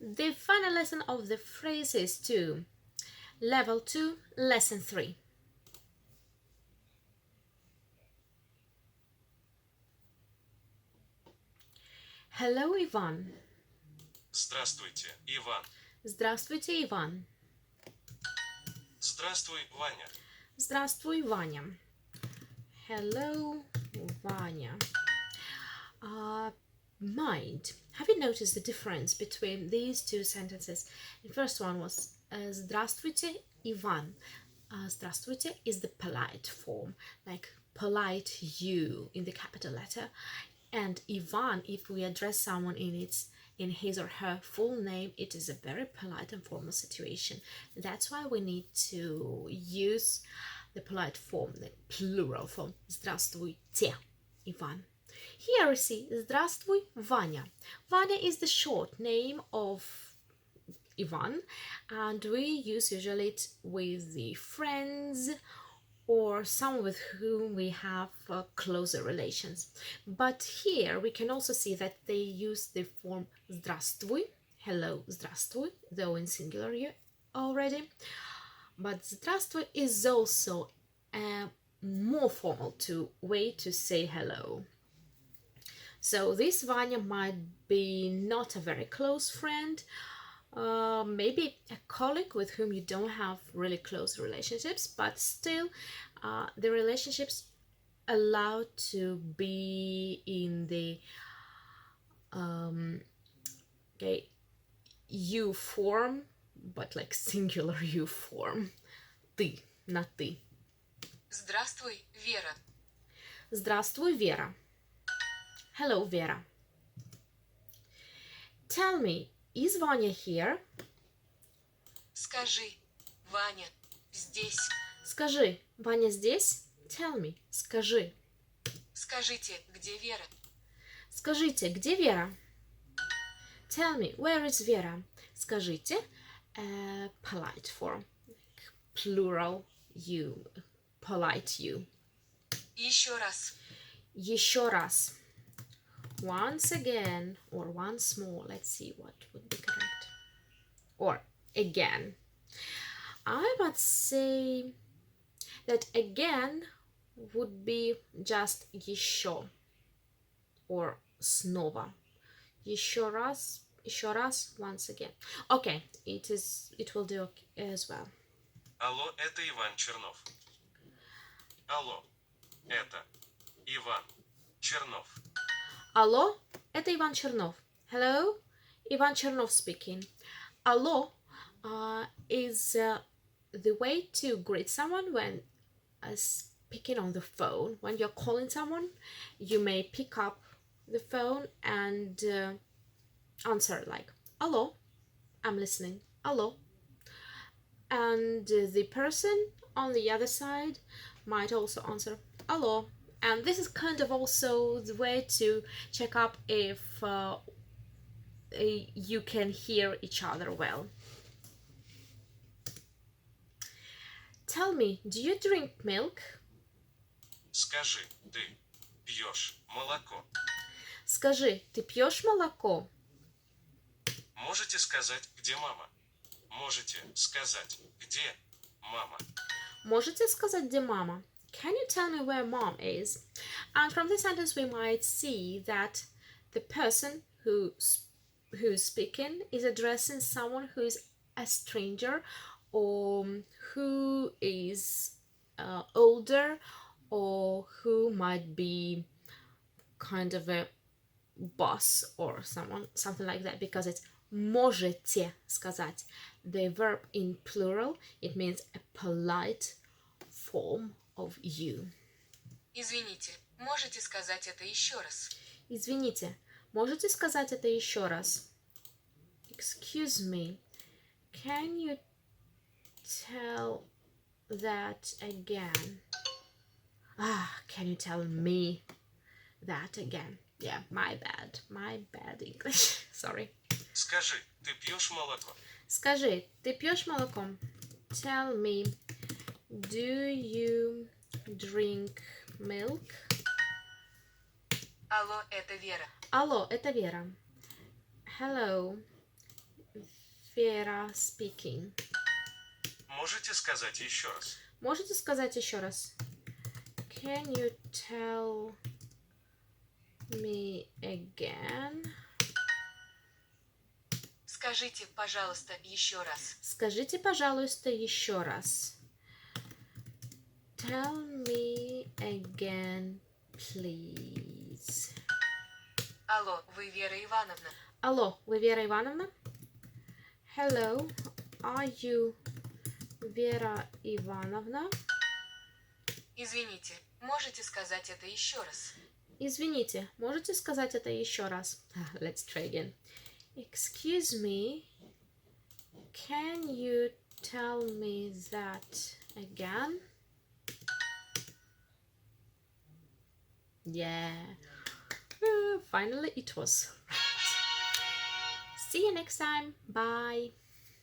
The final lesson of the phrases 2. Level 2, lesson 3. Hello, Ivan. Здравствуйте, Иван. Здравствуйте, Иван. Здравствуй, Ваня. Здравствуй, Ваня. Hello, Vanya. Mind. Have you noticed the difference between these two sentences? The first one was Здравствуйте, Ivan. Здравствуйте is the polite form, like polite you in the capital letter. And Ivan, if we address someone in his or her full name, it is a very polite and formal situation. That's why we need to use the polite form, the plural form. Здравствуйте, Ivan. Here we see Здравствуй, Vanya. Vanya is the short name of Ivan, and we use usually it with the friends or someone with whom we have closer relations. But here we can also see that they use the form здравствуй, hello, здравствуй, though in singular already. But здравствуй is also a more formal way to say hello. So this Vanya might be not a very close friend, maybe a colleague with whom you don't have really close relationships, but still the relationships allowed to be in the okay, you form, but like singular you form. Ты, not ты. Здравствуй, Вера. Здравствуй, Вера. Hello, Vera. Tell me, is Vanya here? Скажи, Ваня, здесь. Скажи, Ваня здесь? Tell me, скажи. Скажите, где Вера? Скажите, где Вера? Tell me, where is Vera? Скажите, polite form, plural you, polite you. Еще раз. Еще раз. Once again, or once more. Let's see what would be correct. Or again. I would say that again would be just еще or снова. Еще раз, once again. Okay, it will do as well. Алло, это Иван Чернов. Алло, это Иван Чернов. Алло, это Иван Чернов. Hello, Ivan Chernov speaking. Allo is the way to greet someone when speaking on the phone. When you're calling someone, you may pick up the phone and answer like, Allo, I'm listening. Allo. And the person on the other side might also answer, Allo. And this is kind of also the way to check up if you can hear each other well. Tell me, do you drink milk? Скажи, ты пьешь молоко? Скажи, ты пьешь молоко? Можете сказать, где мама? Можете сказать, где мама? Можете сказать, где мама? Can you tell me where mom is? And from this sentence we might see that the person who's speaking is addressing someone who is a stranger or who is older or who might be kind of a boss or something like that, because it's можете сказать. The verb in plural, it means a polite form of you. Извините, можете сказать это еще раз? Извините, можете сказать это еще раз? Excuse me, can you tell that again? Can you tell me that again? Yeah, my bad English. Sorry. Скажи, ты пьешь молоко? Скажи, ты пьешь молоко? Tell me, do you drink milk? Алло, это Вера. Алло, это Вера. Hello, Vera speaking. Можете сказать еще раз? Можете сказать еще раз? Can you tell me again? Скажите, пожалуйста, еще раз. Скажите, пожалуйста, еще раз. Tell me again, please. Алло, вы Вера Ивановна? Алло, вы Вера Ивановна? Hello, are you Вера Ивановна? Извините, можете сказать это еще раз? Извините, можете сказать это еще раз? Let's try again. Excuse me, can you tell me that again? Yeah, finally it was right. See you next time. Bye.